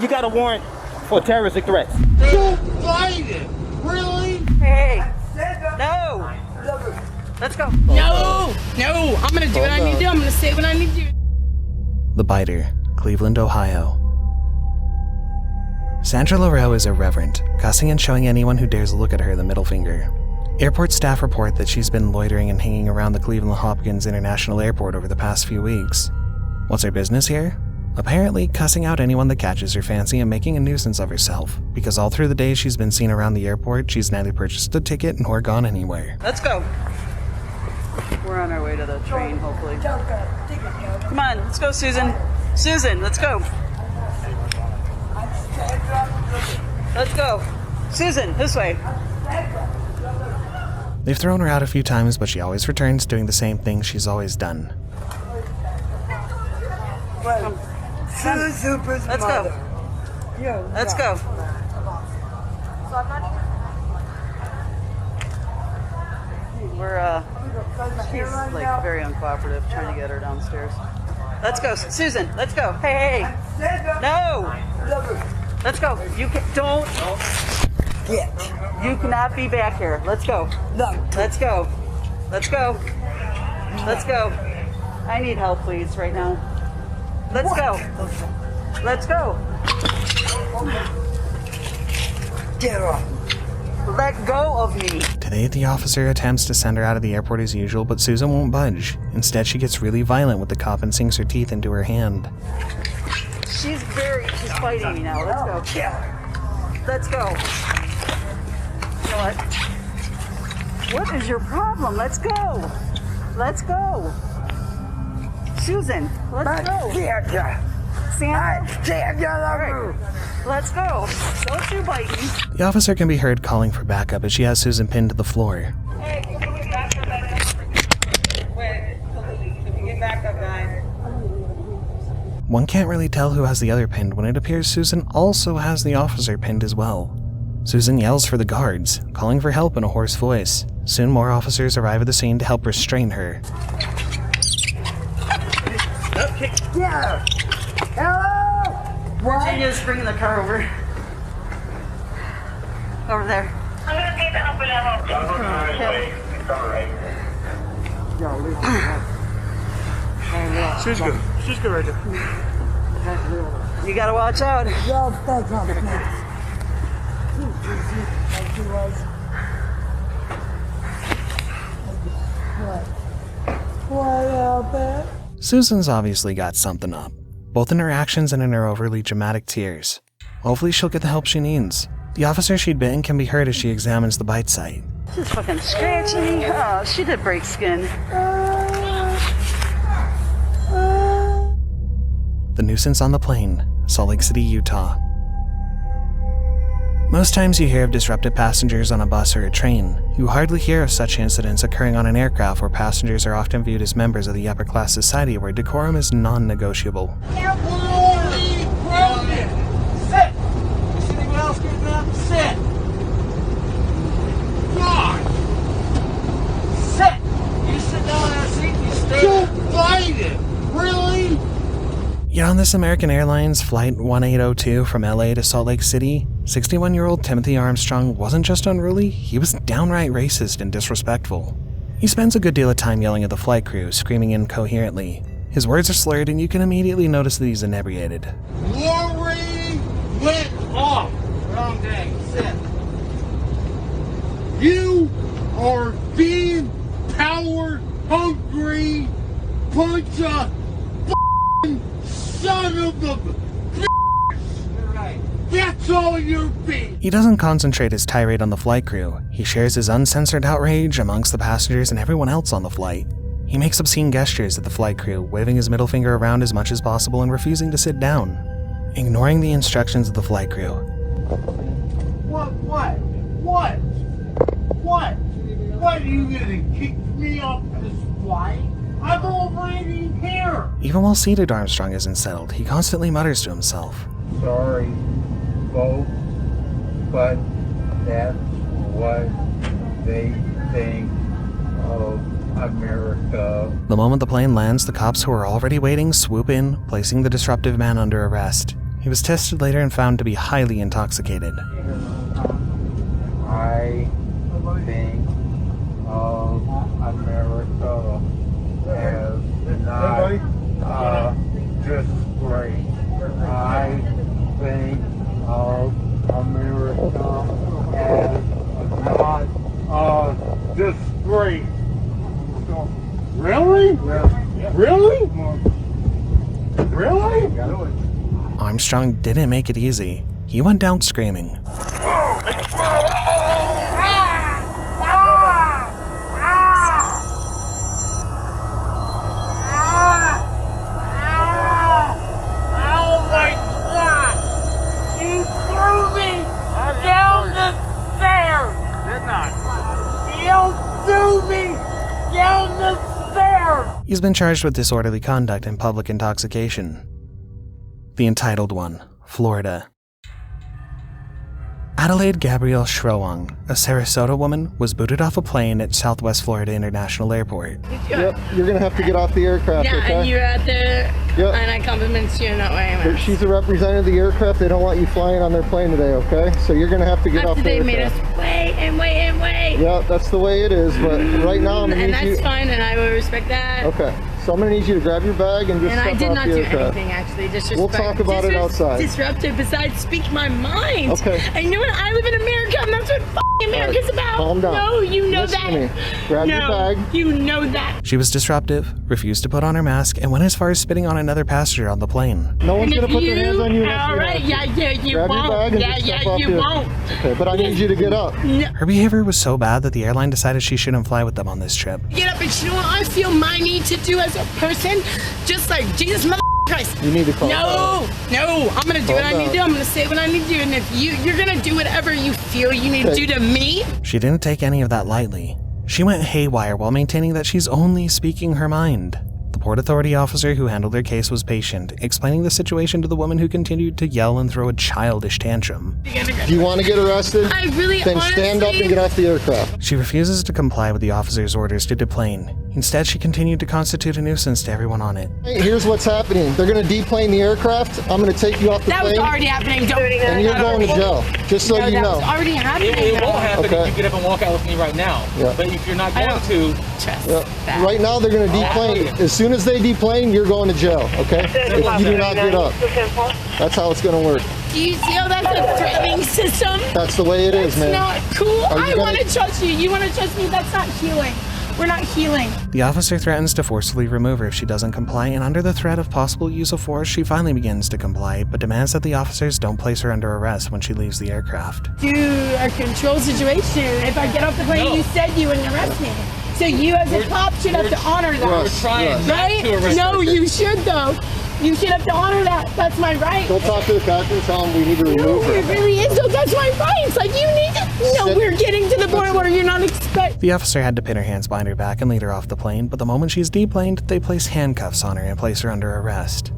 You got a warrant for terroristic threats. Don't fight it! Really? Hey! No! Let's go. No! No! I'm gonna do what I need to do. I'm gonna say what I need to do. The Biter, Cleveland, Ohio. Sandra LaRoe is irreverent, cussing and showing anyone who dares look at her the middle finger. Airport staff report that she's been loitering and hanging around the Cleveland Hopkins International Airport over the past few weeks. What's her business here? Apparently cussing out anyone that catches her fancy and making a nuisance of herself, because all through the days she's been seen around the airport, she's neither purchased a ticket nor gone anywhere. Let's go. We're on our way to the train, hopefully. Come on, let's go, Susan. Susan, let's go. Let's go. Susan, this way. They've thrown her out a few times, but she always returns doing the same thing she's always done. Come. Let's go. Let's go. She's like very uncooperative, trying to get her downstairs. Let's go, Susan. Let's go. Hey, hey. No. Let's go. You don't. You cannot be back here. Let's go. Let's go. Let's go. Let's go. I need help, please, right now. Let's go. Let's go. Get off. Let go of me. Today, the officer attempts to send her out of the airport as usual, but Susan won't budge. Instead, she gets really violent with the cop and sinks her teeth into her hand. She's fighting me now. Let's go. Let's go. You know what? What is your problem? Let's go. Let's go. Susan, let's go. Sandra? Let's go. Don't you bite me. The officer can be heard calling for backup as she has Susan pinned to the floor. Hey, can we get backup, guys? Wait, can we get backup, guys? One can't really tell who has the other pinned when it appears Susan also has the officer pinned as well. Susan yells for the guards, calling for help in a hoarse voice. Soon more officers arrive at the scene to help restrain her. Okay. Yeah! Hello! Virginia's bringing the car over. Over there. I'm gonna take the upper level. She's good. She's good right there. You gotta watch out. Susan's obviously got something up, both in her actions and in her overly dramatic tears. Hopefully she'll get the help she needs. The officer she'd bitten can be heard as she examines the bite site. She's fucking scratching me. Oh, she did break skin. The nuisance on the plane, Salt Lake City, Utah. Most times you hear of disrupted passengers on a bus or a train. You hardly hear of such incidents occurring on an aircraft where passengers are often viewed as members of the upper class society where decorum is non-negotiable. Sit! You see anyone else getting up? Sit! God! Sit! You sit down in that seat and you stay. Don't fight it! Really? Yet on this American Airlines Flight 1802 from LA to Salt Lake City, 61-year-old Timothy Armstrong wasn't just unruly, he was downright racist and disrespectful. He spends a good deal of time yelling at the flight crew, screaming incoherently. His words are slurred and you can immediately notice that he's inebriated. Lori went off! Wrong day. Sit. You are being power hungry bunch of son of a right. That's all you're being. He doesn't concentrate his tirade on the flight crew. He shares his uncensored outrage amongst the passengers and everyone else on the flight. He makes obscene gestures at the flight crew, waving his middle finger around as much as possible and refusing to sit down, ignoring the instructions of the flight crew. What? What are you gonna kick me off this flight? I'm already here! Even while seated, Armstrong isn't settled. He constantly mutters to himself. Sorry, folks, but that's what they think of America. The moment the plane lands, the cops who are already waiting swoop in, placing the disruptive man under arrest. He was tested later and found to be highly intoxicated. I think of America as not disgrace. I think of America as not disgrace. Really? Really? Really? Armstrong didn't make it easy. He went down screaming. He's been charged with disorderly conduct and public intoxication. The entitled one, Florida. Adelaide Gabrielle Schroang, a Sarasota woman, was booted off a plane at Southwest Florida International Airport. Yep, you're gonna have to get off the aircraft, Yeah, okay? and you're out there, Yep. and I compliment you in that way. She's a representative of the aircraft. They don't want you flying on their plane today, okay? So you're gonna have to get off the They made aircraft. us wait and wait and wait. Yeah, that's the way it is, but right now I'm gonna And need you... that's fine, and I will respect that. Okay, so I'm gonna need you to grab your bag and just And I step did off not the do aircraft. anything, actually. Disrespect. We'll talk about it outside. Disruptive, besides speak my mind. Okay. And you know what? I live in America, and that's what f***ing America's All right, about. calm down. No, you know Listen that. to me. Grab your bag. You know that. She was disruptive, refused to put on her mask, and went as far as spitting on another passenger on the plane. No one's gonna put their hands on you. All right, yeah, you Grab won't. your bag and Yeah, just step yeah, off you the... won't. Okay, but I need you to get up. Her behavior was so bad that the airline decided she shouldn't fly with them on this trip. Get up, and you know what I feel my need to do as a person, just like Jesus mother Christ. You need to calm down. No, I'm gonna do what I need to do. down. I'm gonna say what I need to do, and if you're gonna do whatever you feel you need to do to me. She didn't take any of that lightly. She went haywire while maintaining that she's only speaking her mind. The Port Authority officer who handled her case was patient, explaining the situation to the woman who continued to yell and throw a childish tantrum. Do you want to get arrested? I really Then stand up and get off the aircraft. She refuses to comply with the officer's orders to deplane. Instead, she continued to constitute a nuisance to everyone on it. Hey, here's what's happening. They're going to deplane the aircraft. I'm going to take you off the That plane. was already happening. Don't. And you're going to jail, just so you that know. was already happening. It won't happen Okay. if you get up and walk out with me right now. Yeah. But if you're not going to, Yeah. Right now, they're going to deplane. As soon as they deplane, you're going to jail, okay? If you do not get up. That's how it's going to work. Do you see how that's a threatening system? That's the way it is, man. Not cool. Are you I gonna- want to trust you. You want to trust me? That's not healing. We're not healing. The officer threatens to forcibly remove her if she doesn't comply, and under the threat of possible use of force, she finally begins to comply, but demands that the officers don't place her under arrest when she leaves the aircraft. Do a control situation. If I get off the plane, you said you wouldn't arrest me. So you as a cop should have to honor that. we're trying not right? to arrest No, her. you should though. You should have to honor that. That's my right. Go talk to the captain and tell him we need to No, remove it her. really is though. That's my right. Like you need to. No, Sit- we're getting to the point where you're not expecting. The officer had to pin her hands behind her back and lead her off the plane, but the moment she's deplaned, they place handcuffs on her and place her under arrest.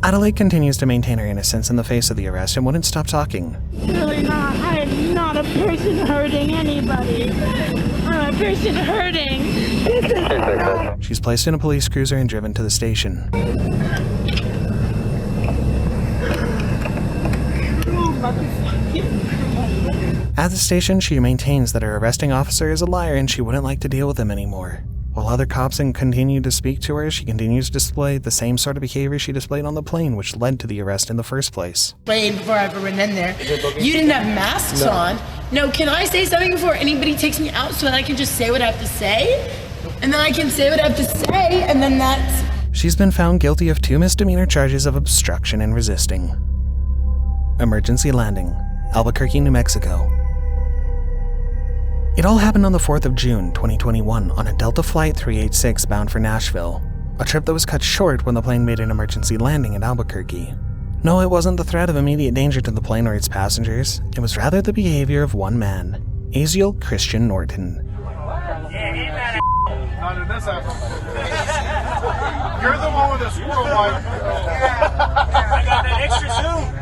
Adelaide continues to maintain her innocence in the face of the arrest and wouldn't stop talking. Really not. I am not a person hurting anybody. I'm a person hurting. This is She's placed in a police cruiser and driven to the station. At the station, she maintains that her arresting officer is a liar and she wouldn't like to deal with him anymore. While other cops continue to speak to her, she continues to display the same sort of behavior she displayed on the plane, which led to the arrest in the first place. plane before I ever went in there. You didn't have masks on. No, can I say something before anybody takes me out so that I can just say what I have to say? And then I can say what I have to say, and then that's... She's been found guilty of 2 misdemeanor charges of obstruction and resisting. Emergency landing, Albuquerque, New Mexico. It all happened on the 4th of June, 2021, on a Delta Flight 386 bound for Nashville, a trip that was cut short when the plane made an emergency landing at Albuquerque. No, it wasn't the threat of immediate danger to the plane or its passengers. It was rather the behavior of one man, Aziel Christian Norton. You're the one with the squirrel wife. I got that extra zoom.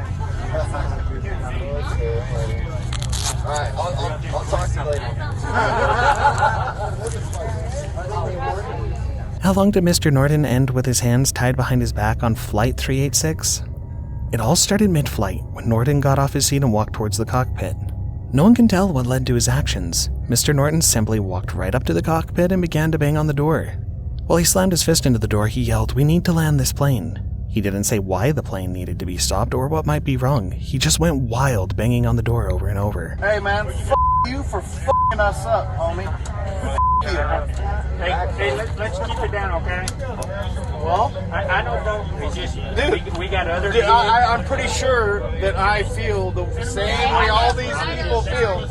Alright, I'll talk to you later. How long did Mr. Norton end with his hands tied behind his back on Flight 386? It all started mid-flight when Norton got off his seat and walked towards the cockpit. No one can tell what led to his actions. Mr. Norton simply walked right up to the cockpit and began to bang on the door. While he slammed his fist into the door, he yelled, "We need to land this plane." He didn't say why the plane needed to be stopped or what might be wrong. He just went wild, banging on the door over and over. Hey man, you for f***ing us up, homie. Hey, let's keep it down, okay? Well, I know, bro. It's just, dude, we got other dude, I'm pretty sure that I feel the same way all these people feel.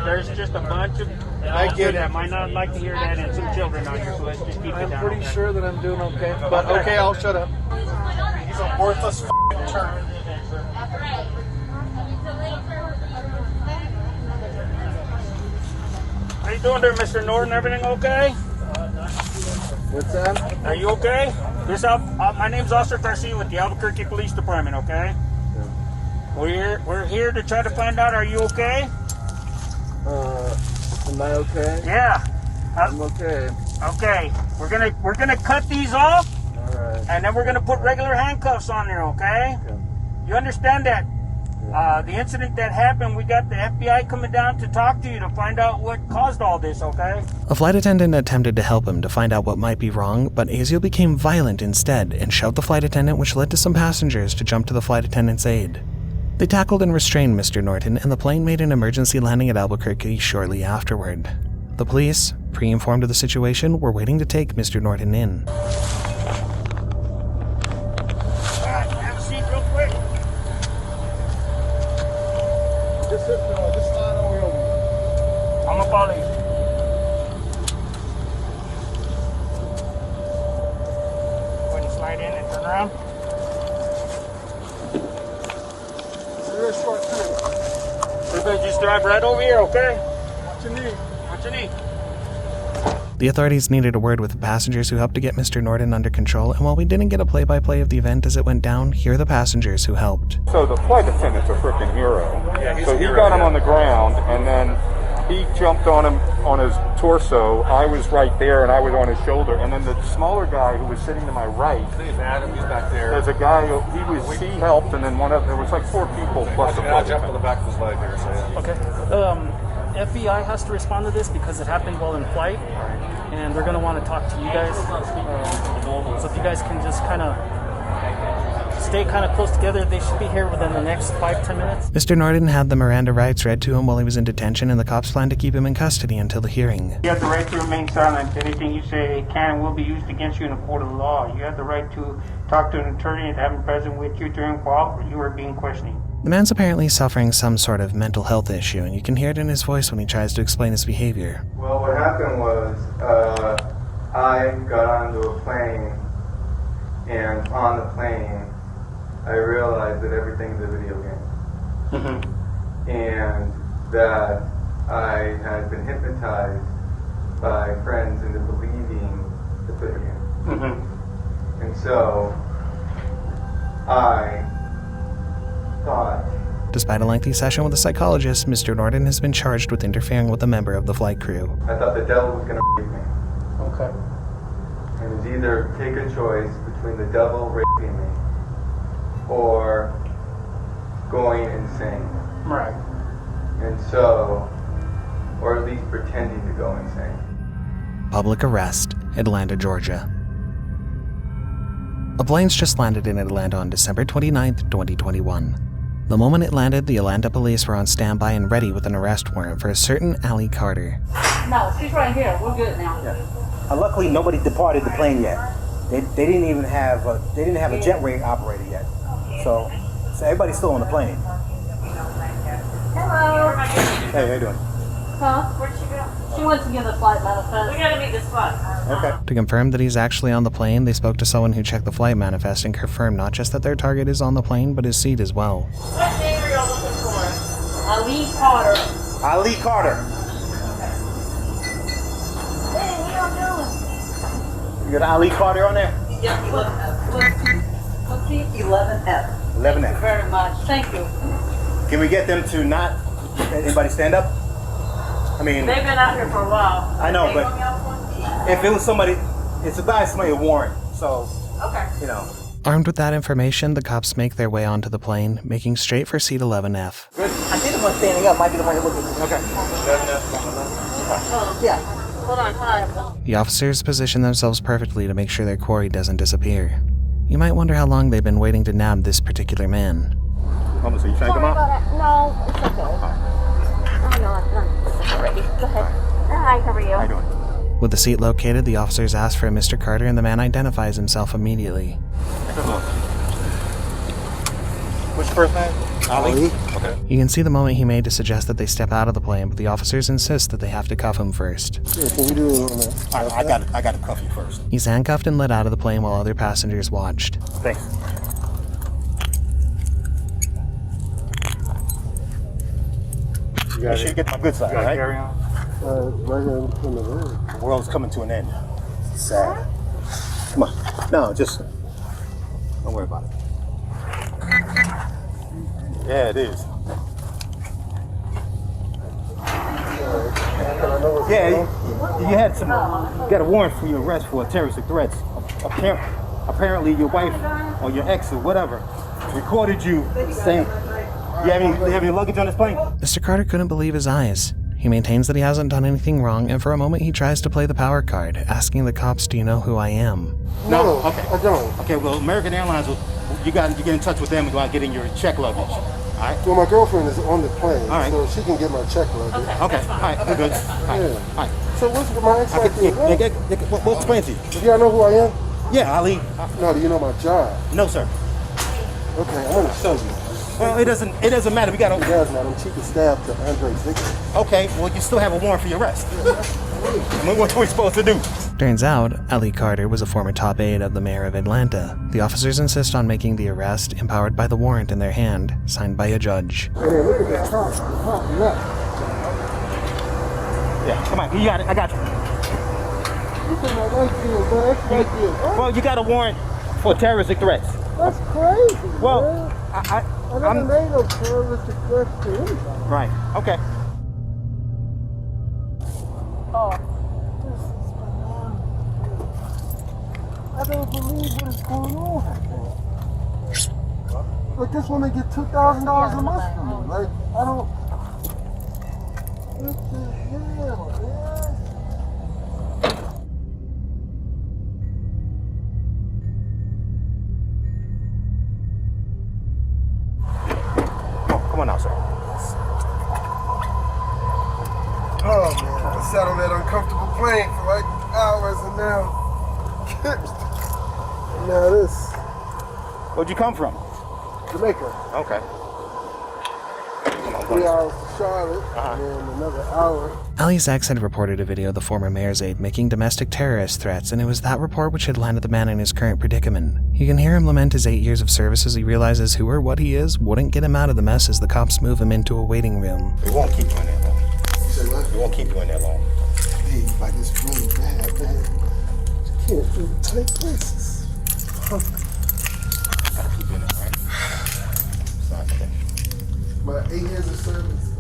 There's just a bunch of officers that might not like to hear that and some children on here, so let's just keep it down. I'm pretty okay? sure that I'm doing okay. But okay, I'll shut up. He's a worthless f***ing turd. How you doing there, Mr. Norton? Everything okay? What's that? Are you okay? My name's Officer Garcia with the Albuquerque Police Department, okay? We're here to try to find out, are you okay? Am I okay? Yeah. I'm okay. Okay. We're gonna cut these off, Alright. and then we're gonna put regular handcuffs on there, okay? You understand that? The incident that happened, we got the FBI coming down to talk to you to find out what caused all this, okay? A flight attendant attempted to help him to find out what might be wrong, but Azio became violent instead and shoved the flight attendant, which led to some passengers to jump to the flight attendant's aid. They tackled and restrained Mr. Norton, and the plane made an emergency landing at Albuquerque shortly afterward. The police, pre-informed of the situation, were waiting to take Mr. Norton in. Have a seat real quick. Just slide over here. I'm gonna follow you. Go ahead and slide in and turn around. Real short time. Everybody just drive right over here, okay? What you need? What you need? The authorities needed a word with the passengers who helped to get Mr. Norton under control, and while we didn't get a play-by-play of the event as it went down, here are the passengers who helped. So the flight attendant's a freaking hero. Yeah, he's so a he hero, got him yeah. on the ground, and then he jumped on him on his torso. I was right there, and I was on his shoulder. And then the smaller guy who was sitting to my right, I think it's Adam. He's back there. there's a guy who he helped, and then there was like 4 people plus the I'll flight jump on the attendant. back of his leg there. So. Okay. FBI has to respond to this because it happened while in flight, and they're going to want to talk to you guys. So if you guys can just kind of stay kind of close together, they should be here within the next 5-10 minutes. Mr. Norton had the Miranda rights read to him while he was in detention, and the cops planned to keep him in custody until the hearing. You have the right to remain silent. Anything you say can and will be used against you in a court of law. You have the right to talk to an attorney and have him present with you during while you are being questioned. The man's apparently suffering some sort of mental health issue, and you can hear it in his voice when he tries to explain his behavior. Well, what happened was I got onto a plane, and on the plane, I realized that everything's a video game. And that I had been hypnotized by friends into believing the video game. And so I thought. Despite a lengthy session with a psychologist, Mr. Norton has been charged with interfering with a member of the flight crew. I thought the devil was going to rape me. Okay. And it was either take a choice between the devil raping me or going insane. Right. And so, or at least pretending to go insane. Public arrest, Atlanta, Georgia. A plane's just landed in Atlanta on December 29th, 2021. The moment it landed, the Atlanta police were on standby and ready with an arrest warrant for a certain Allie Carter. No, she's right here. We're good now. Luckily, nobody departed the plane yet. They didn't even have a jetway operator yet. So everybody's still on the plane. Hello. Hey, how you doing? Huh? Where'd she go? She went to get a flight manifest. We gotta meet this spot. Okay. To confirm that he's actually on the plane, they spoke to someone who checked the flight manifest and confirmed not just that their target is on the plane, but his seat as well. What name are y'all looking for? Ali Carter. Ali Carter. Hey, what y'all doing? You got Ali Carter on there? Yeah, 11F. What's he? 11F. 11F. Thank you very much. Thank you. Can we get them to not anybody stand up? I mean, They've been out here for a while. I know, but if it was somebody, it's a guy, somebody a warrant. So, Okay. you know. Armed with that information, the cops make their way onto the plane, making straight for seat 11F. I think the one standing up might be the one you're looking for. Okay. Yeah. Hold on. The officers position themselves perfectly to make sure their quarry doesn't disappear. You might wonder how long they've been waiting to nab this particular man. Mama, so you trying to come out? No, it's okay. Oh, no, it's ready. Go ahead. Hi, how are you? How you doing? With the seat located, the officers ask for a Mr. Carter and the man identifies himself immediately. What's your first name? Ali. Okay. You can see the moment he made to suggest that they step out of the plane, but the officers insist that they have to cuff him first. Yeah, can we do it on that? I got to cuff you first. He's handcuffed and led out of the plane while other passengers watched. Thanks. You Make sure you get my good side, right? right here in the room. The world's coming to an end. It's sad. Come on. No, just don't worry about it. Yeah, it is. Yeah, you had some. You got a warrant for your arrest for terroristic threats. Apparently, your wife or your ex or whatever recorded you saying, "You have any luggage on this plane?" Mr. Carter couldn't believe his eyes. He maintains that he hasn't done anything wrong, and for a moment he tries to play the power card, asking the cops, "Do you know who I am?" No, Okay. I don't. Okay, well, American Airlines, you get in touch with them about getting your check luggage. All right? Well, my girlfriend is on the plane, All right. so she can get my check luggage. Okay, all right, we're good. All right, Yeah. all right. So what's my ex-wife doing? We'll explain to you. Do y'all know who I am? Yeah, Ali. No, do you know my job? No, sir. Okay, I'm gonna show you. Well, it doesn't matter. We got It does not. I'm chief of staff to Andre Ziegler. Okay, well, you still have a warrant for your arrest. What are we supposed to do? Turns out, Ali Carter was a former top aide of the mayor of Atlanta. The officers insist on making the arrest, empowered by the warrant in their hand, signed by a judge. Hey, look at that car. Look. Yeah, come on, you got it. I got you. You think my wife feels bad? Right there. Well, you got a warrant for terroristic threats. That's crazy. Well, man. I never made no terroristic threats to anybody. Right. Okay. Oh, this is bananas. I don't believe what is going on. Look, this woman get $2,000 a month from me. Like, I don't. What the hell, man? Come on now, sir. Oh man, I sat on that uncomfortable plane for like hours and now this. Where'd you come from? Jamaica. Okay. 3 hours to Charlotte and then another hour. Ali's ex had reported a video of the former mayor's aide making domestic terrorist threats, and it was that report which had landed the man in his current predicament. You can hear him lament his 8 years of service as he realizes who or what he is wouldn't get him out of the mess as the cops move him into a waiting room. We won't keep you in there long. You say what? We won't keep you in there long. Hey, like it's really bad, man. You can't do tight places. Gotta keep you in there, right? It's not okay. My 8 years of service.